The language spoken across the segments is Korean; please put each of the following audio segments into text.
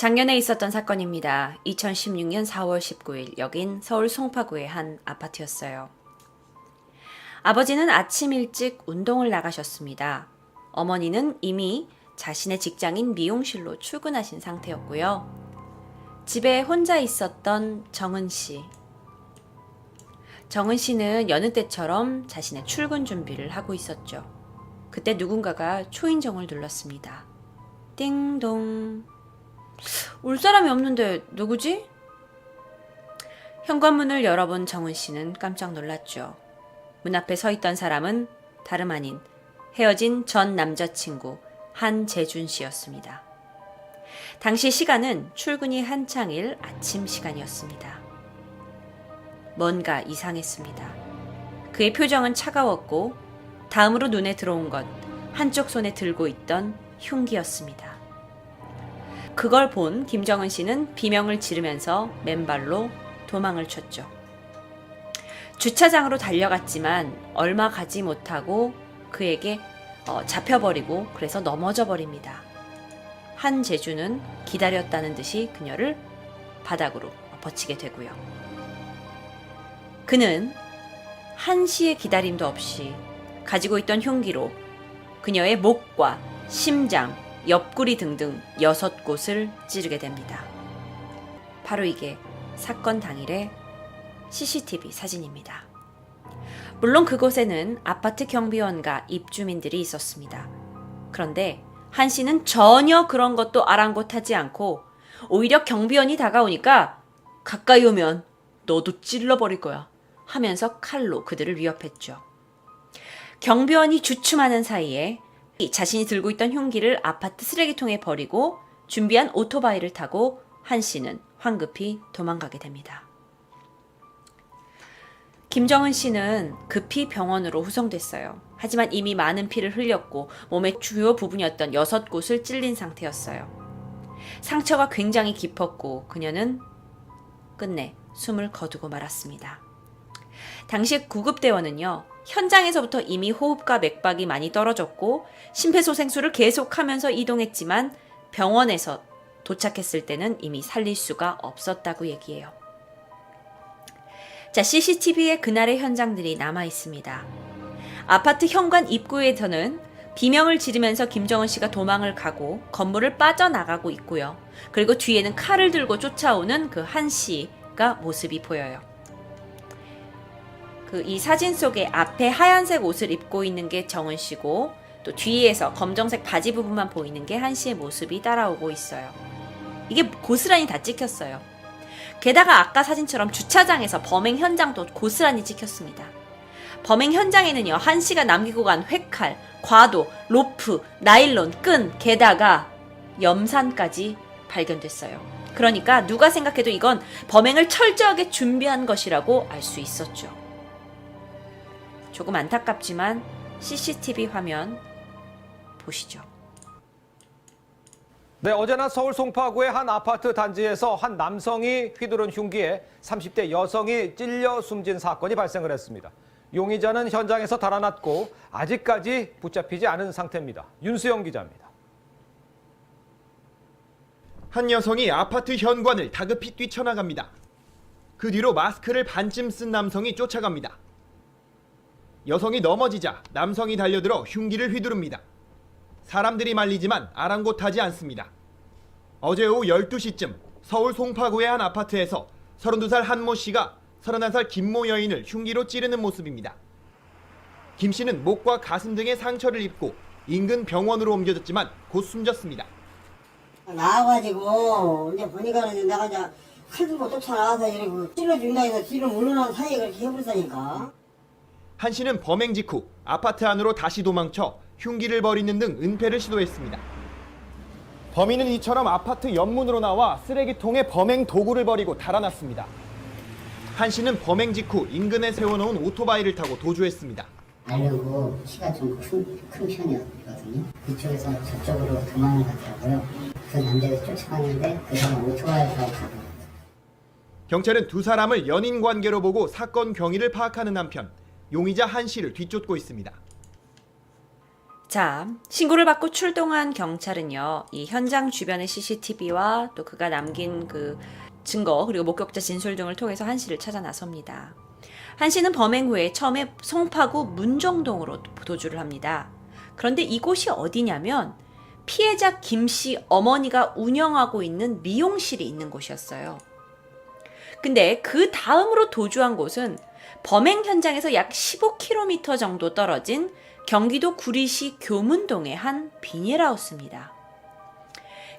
작년에 있었던 사건입니다. 2016년 4월 19일 여긴 서울 송파구의 한 아파트였어요. 아버지는 아침 일찍 운동을 나가셨습니다. 어머니는 이미 자신의 직장인 미용실로 출근하신 상태였고요. 집에 혼자 있었던 정은 씨. 정은 씨는 여느 때처럼 자신의 출근 준비를 하고 있었죠. 그때 누군가가 초인종을 눌렀습니다. 띵동. 올 사람이 없는데 누구지? 현관문을 열어본 정은 씨는 깜짝 놀랐죠. 문 앞에 서 있던 사람은 다름 아닌 헤어진 전 남자친구 한재준 씨였습니다. 당시 시간은 출근이 한창일 아침 시간이었습니다. 뭔가 이상했습니다. 그의 표정은 차가웠고 다음으로 눈에 들어온 건 한쪽 손에 들고 있던 흉기였습니다. 그걸 본 김정은 씨는 비명을 지르면서 맨발로 도망을 쳤죠. 주차장으로 달려갔지만 얼마 가지 못하고 그에게 잡혀버리고 그래서 넘어져 버립니다. 한재주는 기다렸다는 듯이 그녀를 바닥으로 엎어치게 되고요. 그는 한시의 기다림도 없이 가지고 있던 흉기로 그녀의 목과 심장, 옆구리 등등 6곳을 찌르게 됩니다. 바로 이게 사건 당일의 CCTV 사진입니다. 물론 그곳에는 아파트 경비원과 입주민들이 있었습니다. 그런데 한 씨는 전혀 그런 것도 아랑곳하지 않고 오히려 경비원이 다가오니까 가까이 오면 너도 찔러버릴 거야 하면서 칼로 그들을 위협했죠. 경비원이 주춤하는 사이에 자신이 들고 있던 흉기를 아파트 쓰레기통에 버리고 준비한 오토바이를 타고 한 씨는 황급히 도망가게 됩니다. 김정은 씨는 급히 병원으로 후송됐어요. 하지만 이미 많은 피를 흘렸고 몸의 주요 부분이었던 6곳을 찔린 상태였어요. 상처가 굉장히 깊었고 그녀는 끝내 숨을 거두고 말았습니다. 당시 구급대원은요, 현장에서부터 이미 호흡과 맥박이 많이 떨어졌고 심폐소생술을 계속하면서 이동했지만 병원에서 도착했을 때는 이미 살릴 수가 없었다고 얘기해요. 자, CCTV에 그날의 현장들이 남아 있습니다. 아파트 현관 입구에서는 비명을 지르면서 김정은 씨가 도망을 가고 건물을 빠져나가고 있고요. 그리고 뒤에는 칼을 들고 쫓아오는 그 한 씨가 모습이 보여요. 이 사진 속에 앞에 하얀색 옷을 입고 있는 게 정은 씨고 또 뒤에서 검정색 바지 부분만 보이는 게 한 씨의 모습이 따라오고 있어요. 이게 고스란히 다 찍혔어요. 게다가 아까 사진처럼 주차장에서 범행 현장도 고스란히 찍혔습니다. 범행 현장에는요, 한 씨가 남기고 간 회칼, 과도, 로프, 나일론, 끈, 게다가 염산까지 발견됐어요. 그러니까 누가 생각해도 이건 범행을 철저하게 준비한 것이라고 알 수 있었죠. 조금 안타깝지만 CCTV 화면 보시죠. 네, 어제나 서울 송파구의 한 아파트 단지에서 한 남성이 휘두른 흉기에 30대 여성이 찔려 숨진 사건이 발생을 했습니다. 용의자는 현장에서 달아났고 아직까지 붙잡히지 않은 상태입니다. 윤수영 기자입니다. 한 여성이 아파트 현관을 다급히 뛰쳐나갑니다. 그 뒤로 마스크를 반쯤 쓴 남성이 쫓아갑니다. 여성이 넘어지자 남성이 달려들어 흉기를 휘두릅니다. 사람들이 말리지만 아랑곳하지 않습니다. 어제 오후 12시쯤 서울 송파구의 한 아파트에서 32살 한모 씨가 31살 김모 여인을 흉기로 찌르는 모습입니다. 김 씨는 목과 가슴 등에 상처를 입고 인근 병원으로 옮겨졌지만 곧 숨졌습니다. 나와가지고 이제 보니까 내가 이제 칼 들고 쫓아나와서 이러고 찔러준다 해서 뒤로 물러나는 사이에 그렇게 해버렸다니까. 한 씨는 범행 직후 아파트 안으로 다시 도망쳐 흉기를 버리는 등 은폐를 시도했습니다. 범인은 이처럼 아파트 옆문으로 나와 쓰레기통에 범행 도구를 버리고 달아났습니다. 한 씨는 범행 직후 인근에 세워놓은 오토바이를 타고 도주했습니다. 알려고 키가 좀 큰 편이었거든요. 이쪽에서 저쪽으로 도망을 갔더라고요. 그 남자가 쫓아갔는데 그 사람 오토바이 타고 가고. 경찰은 두 사람을 연인 관계로 보고 사건 경위를 파악하는 한편 용의자 한 씨를 뒤쫓고 있습니다. 자, 신고를 받고 출동한 경찰은요, 이 현장 주변의 CCTV와 또 그가 남긴 그 증거 그리고 목격자 진술 등을 통해서 한 씨를 찾아 나섭니다. 한 씨는 범행 후에 처음에 송파구 문정동으로 도주를 합니다. 그런데 이곳이 어디냐면 피해자 김 씨 어머니가 운영하고 있는 미용실이 있는 곳이었어요. 근데 그 다음으로 도주한 곳은 범행 현장에서 약 15km 정도 떨어진 경기도 구리시 교문동의 한 비닐하우스입니다.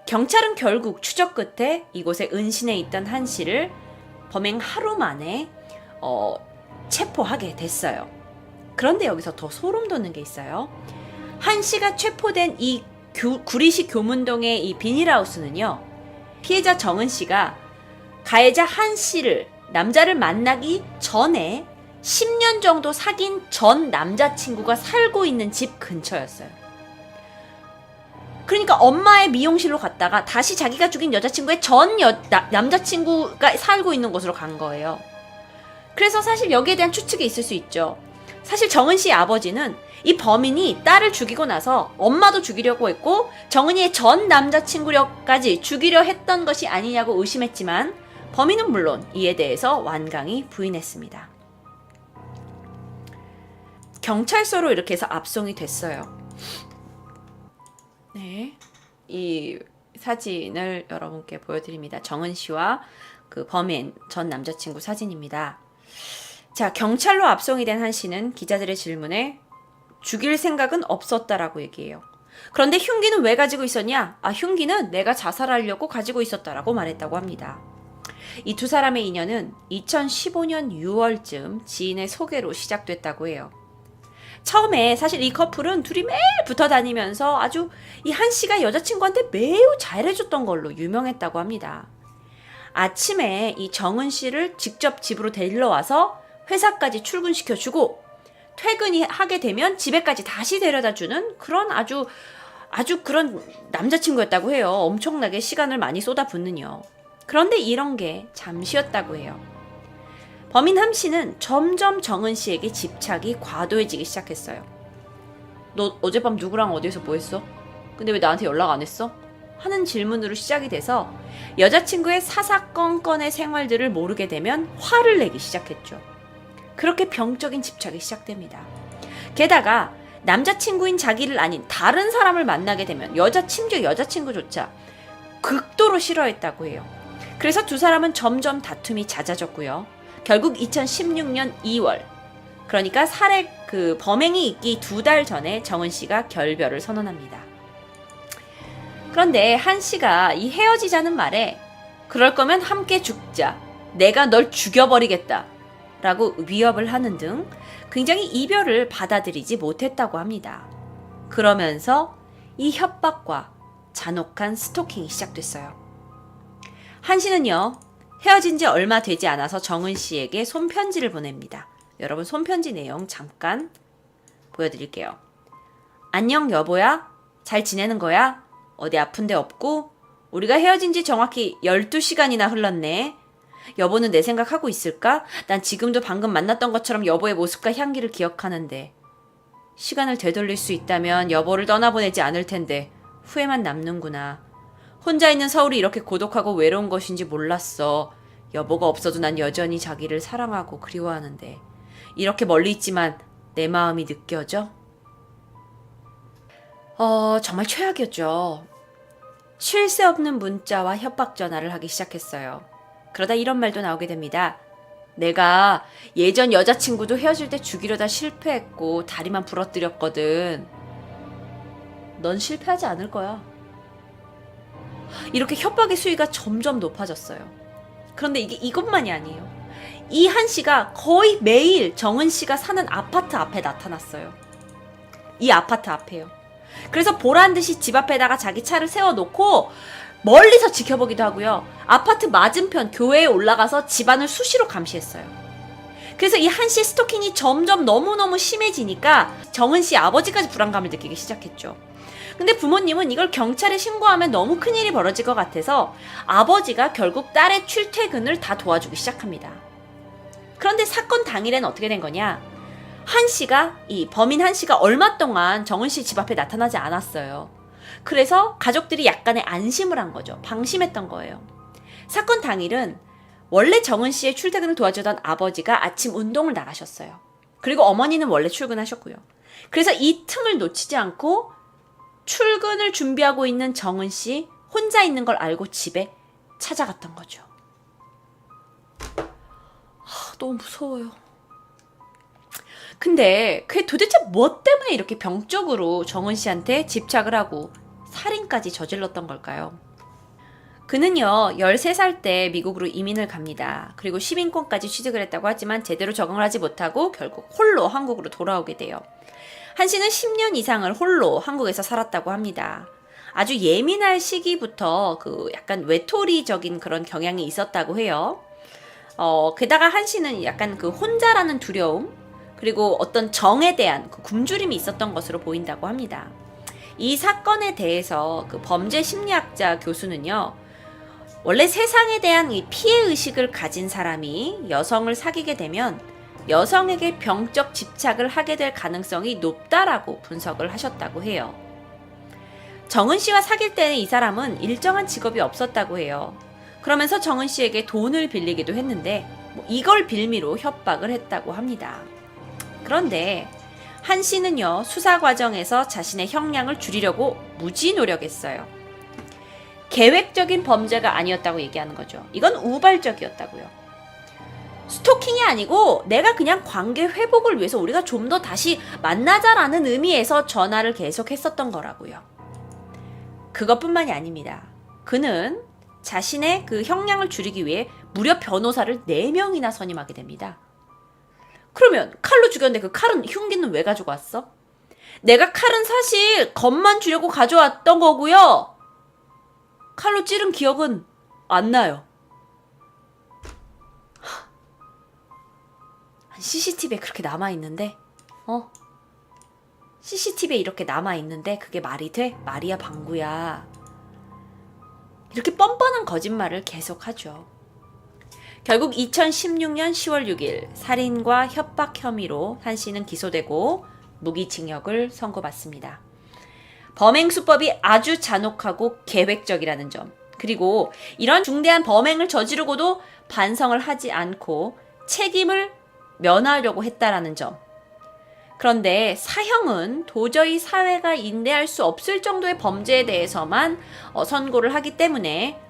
경찰은 결국 추적 끝에 이곳에 은신해 있던 한 씨를 범행 하루 만에 체포하게 됐어요. 그런데 여기서 더 소름 돋는 게 있어요. 한 씨가 체포된 이 구리시 교문동의 이 비닐하우스는요, 피해자 정은 씨가 가해자 한 씨를 남자를 만나기 전에 10년 정도 사귄 전 남자친구가 살고 있는 집 근처였어요. 그러니까 엄마의 미용실로 갔다가 다시 자기가 죽인 여자친구의 남자친구가 살고 있는 곳으로 간 거예요. 그래서 사실 여기에 대한 추측이 있을 수 있죠. 사실 정은 씨의 아버지는 이 범인이 딸을 죽이고 나서 엄마도 죽이려고 했고 정은이의 전 남자친구까지 죽이려 했던 것이 아니냐고 의심했지만 범인은 물론 이에 대해서 완강히 부인했습니다. 경찰서로 이렇게 해서 압송이 됐어요. 네, 이 사진을 여러분께 보여드립니다. 정은 씨와 그 범인 전 남자친구 사진입니다. 자, 경찰로 압송이 된 한 씨는 기자들의 질문에 죽일 생각은 없었다라고 얘기해요. 그런데 흉기는 왜 가지고 있었냐? 흉기는 내가 자살하려고 가지고 있었다라고 말했다고 합니다. 이 두 사람의 인연은 2015년 6월쯤 지인의 소개로 시작됐다고 해요. 처음에 사실 이 커플은 둘이 매일 붙어 다니면서 아주 이 한 씨가 여자친구한테 매우 잘해줬던 걸로 유명했다고 합니다. 아침에 이 정은 씨를 직접 집으로 데리러 와서 회사까지 출근시켜주고 퇴근이 하게 되면 집에까지 다시 데려다주는 그런 아주 그런 남자친구였다고 해요. 엄청나게 시간을 많이 쏟아붓는요. 그런데 이런 게 잠시였다고 해요. 범인 함 씨는 점점 정은 씨에게 집착이 과도해지기 시작했어요. 너 어젯밤 누구랑 어디에서 뭐 했어? 근데 왜 나한테 연락 안 했어? 하는 질문으로 시작이 돼서 여자친구의 사사건건의 생활들을 모르게 되면 화를 내기 시작했죠. 그렇게 병적인 집착이 시작됩니다. 게다가 남자친구인 자기를 아닌 다른 사람을 만나게 되면 심지어 여자친구조차 극도로 싫어했다고 해요. 그래서 두 사람은 점점 다툼이 잦아졌고요. 결국 2016년 2월, 그러니까 범행이 있기 2달 전에 정은 씨가 결별을 선언합니다. 그런데 한 씨가 이 헤어지자는 말에 그럴 거면 함께 죽자, 내가 널 죽여버리겠다 라고 위협을 하는 등 굉장히 이별을 받아들이지 못했다고 합니다. 그러면서 이 협박과 잔혹한 스토킹이 시작됐어요. 한 씨는요, 헤어진 지 얼마 되지 않아서 정은 씨에게 손편지를 보냅니다. 여러분, 손편지 내용 잠깐 보여드릴게요. 안녕 여보야? 잘 지내는 거야? 어디 아픈 데 없고? 우리가 헤어진 지 정확히 12시간이나 흘렀네. 여보는 내 생각하고 있을까? 난 지금도 방금 만났던 것처럼 여보의 모습과 향기를 기억하는데. 시간을 되돌릴 수 있다면 여보를 떠나보내지 않을 텐데 후회만 남는구나. 혼자 있는 서울이 이렇게 고독하고 외로운 것인지 몰랐어. 여보가 없어도 난 여전히 자기를 사랑하고 그리워하는데 이렇게 멀리 있지만 내 마음이 느껴져? 정말 최악이었죠. 쉴 새 없는 문자와 협박 전화를 하기 시작했어요. 그러다 이런 말도 나오게 됩니다. 내가 예전 여자친구도 헤어질 때 죽이려다 실패했고 다리만 부러뜨렸거든. 넌 실패하지 않을 거야. 이렇게 협박의 수위가 점점 높아졌어요. 그런데 이것만이 아니에요. 이 한 씨가 거의 매일 정은 씨가 사는 아파트 앞에 나타났어요. 이 아파트 앞에요. 그래서 보란 듯이 집 앞에다가 자기 차를 세워놓고 멀리서 지켜보기도 하고요. 아파트 맞은편 교회에 올라가서 집안을 수시로 감시했어요. 그래서 이 한 씨의 스토킹이 점점 너무너무 심해지니까 정은 씨 아버지까지 불안감을 느끼기 시작했죠. 근데 부모님은 이걸 경찰에 신고하면 너무 큰일이 벌어질 것 같아서 아버지가 결국 딸의 출퇴근을 다 도와주기 시작합니다. 그런데 사건 당일엔 어떻게 된 거냐? 한 씨가, 이 범인 한 씨가 얼마 동안 정은 씨 집 앞에 나타나지 않았어요. 그래서 가족들이 약간의 안심을 한 거죠. 방심했던 거예요. 사건 당일은 원래 정은 씨의 출퇴근을 도와주던 아버지가 아침 운동을 나가셨어요. 그리고 어머니는 원래 출근하셨고요. 그래서 이 틈을 놓치지 않고 출근을 준비하고 있는 정은 씨 혼자 있는 걸 알고 집에 찾아갔던 거죠. 너무 무서워요. 근데 그게 도대체 뭐 때문에 이렇게 병적으로 정은 씨한테 집착을 하고 살인까지 저질렀던 걸까요? 그는요, 13살 때 미국으로 이민을 갑니다. 그리고 시민권까지 취득을 했다고 하지만 제대로 적응을 하지 못하고 결국 홀로 한국으로 돌아오게 돼요. 한 씨는 10년 이상을 홀로 한국에서 살았다고 합니다. 아주 예민할 시기부터 그 약간 외톨이적인 그런 경향이 있었다고 해요. 게다가 한 씨는 약간 그 혼자라는 두려움, 그리고 어떤 정에 대한 그 굶주림이 있었던 것으로 보인다고 합니다. 이 사건에 대해서 그 범죄 심리학자 교수는요, 원래 세상에 대한 이 피해의식을 가진 사람이 여성을 사귀게 되면 여성에게 병적 집착을 하게 될 가능성이 높다라고 분석을 하셨다고 해요. 정은 씨와 사귈 때는 이 사람은 일정한 직업이 없었다고 해요. 그러면서 정은 씨에게 돈을 빌리기도 했는데 이걸 빌미로 협박을 했다고 합니다. 그런데 한 씨는요, 수사 과정에서 자신의 형량을 줄이려고 무지 노력했어요. 계획적인 범죄가 아니었다고 얘기하는 거죠. 이건 우발적이었다고요. 스토킹이 아니고 내가 그냥 관계 회복을 위해서 우리가 좀 더 다시 만나자라는 의미에서 전화를 계속했었던 거라고요. 그것뿐만이 아닙니다. 그는 자신의 그 형량을 줄이기 위해 무려 변호사를 4명이나 선임하게 됩니다. 그러면 칼로 죽였는데 그 칼은, 흉기는 왜 가지고 왔어? 내가 칼은 사실 겁만 주려고 가져왔던 거고요. 칼로 찌른 기억은 안 나요. CCTV에 그렇게 남아있는데, CCTV에 이렇게 남아있는데 그게 말이 돼? 말이야 방구야. 이렇게 뻔뻔한 거짓말을 계속하죠. 결국 2016년 10월 6일 살인과 협박 혐의로 한 씨는 기소되고 무기징역을 선고받습니다. 범행 수법이 아주 잔혹하고 계획적이라는 점, 그리고 이런 중대한 범행을 저지르고도 반성을 하지 않고 책임을 면하려고 했다라는 점. 그런데 사형은 도저히 사회가 인내할 수 없을 정도의 범죄에 대해서만 선고를 하기 때문에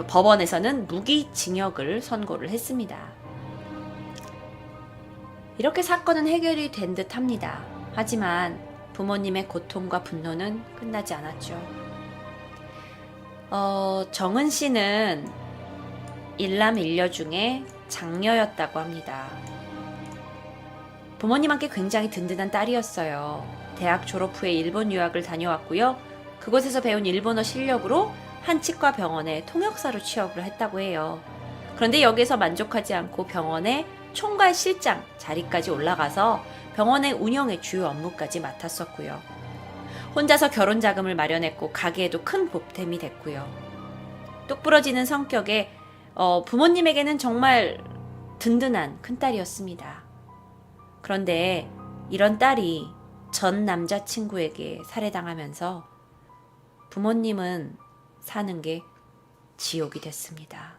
법원에서는 무기징역을 선고를 했습니다. 이렇게 사건은 해결이 된 듯합니다. 하지만 부모님의 고통과 분노는 끝나지 않았죠. 정은 씨는 일남 일녀 중에 장녀였다고 합니다. 부모님한테 굉장히 든든한 딸이었어요. 대학 졸업 후에 일본 유학을 다녀왔고요. 그곳에서 배운 일본어 실력으로 한 치과 병원에 통역사로 취업을 했다고 해요. 그런데 여기서 만족하지 않고 병원의 총괄 실장 자리까지 올라가서 병원의 운영의 주요 업무까지 맡았었고요. 혼자서 결혼 자금을 마련했고 가게에도 큰 보탬이 됐고요. 똑부러지는 성격에 부모님에게는 정말 든든한 큰딸이었습니다. 그런데 이런 딸이 전 남자친구에게 살해당하면서 부모님은 사는 게 지옥이 됐습니다.